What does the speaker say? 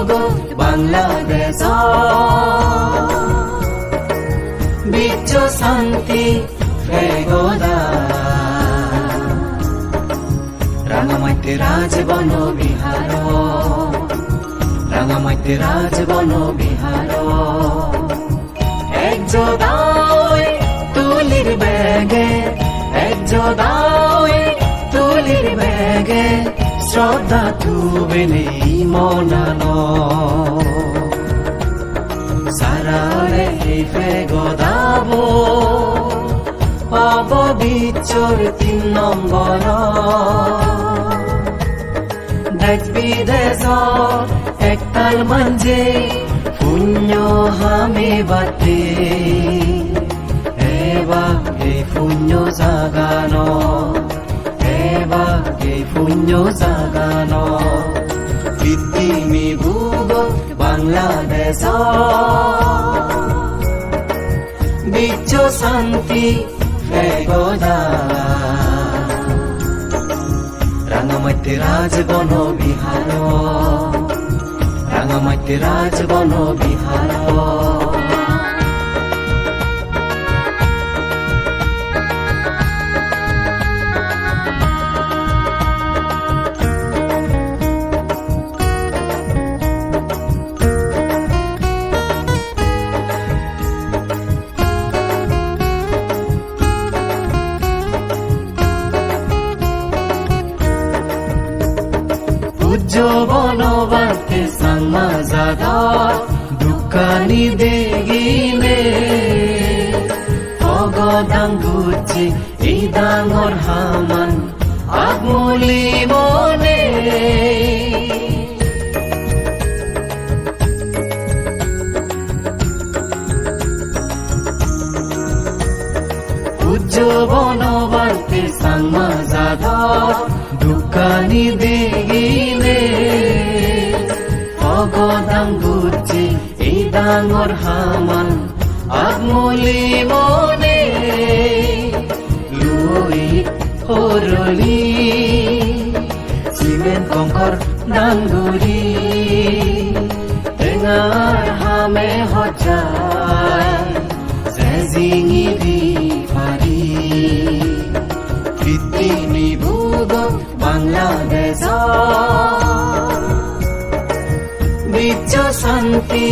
বুগত বাংলাদেশ বিশ্ব শান্তি ফেগোদা রাঙামাটি রাজবন বিহার রাঙামাটি রাজবন বিহার একজোদায় তুলির বেগে একজোদায় তুলির বেগে শ্রদ্ধা তুবে নেই মনানো সারারে ফেগোদাবো অববিচ্ছর 3 নম্বর দেশ বিদেশৰ একতাৰ মঞ্জে পুণ্য হামে বাতে এবাৰ এই পুণ্য জাগান এবাৰ এই পুণ্য জাগান পৃথিৱী ভূগোল বাংলাদেশ বিশ্ব শান্তি ফেগোদা রাঙামাটি রাজবন বিহার রাঙামাটি রাজবন বিহার বনবাতে সাংমাজাদার দোকানি দেগিনে অগদাং গুচি এই ডাঙৰ হামান আগমলি মনে বনবাতে সাংমাজাদার দোকানি দেগিনে অগদাং গুচি এই ডাঙৰ হামান আগমলি মনে লুই সৰলি চিমেণ্ট কংকৰ ডাংগুৰি টেঙাৰ হামে সজাই জেজিঙি দি ফাৰি পৃথিৱী ভূগোল বাংলাদেশ বিশ্ব শান্তি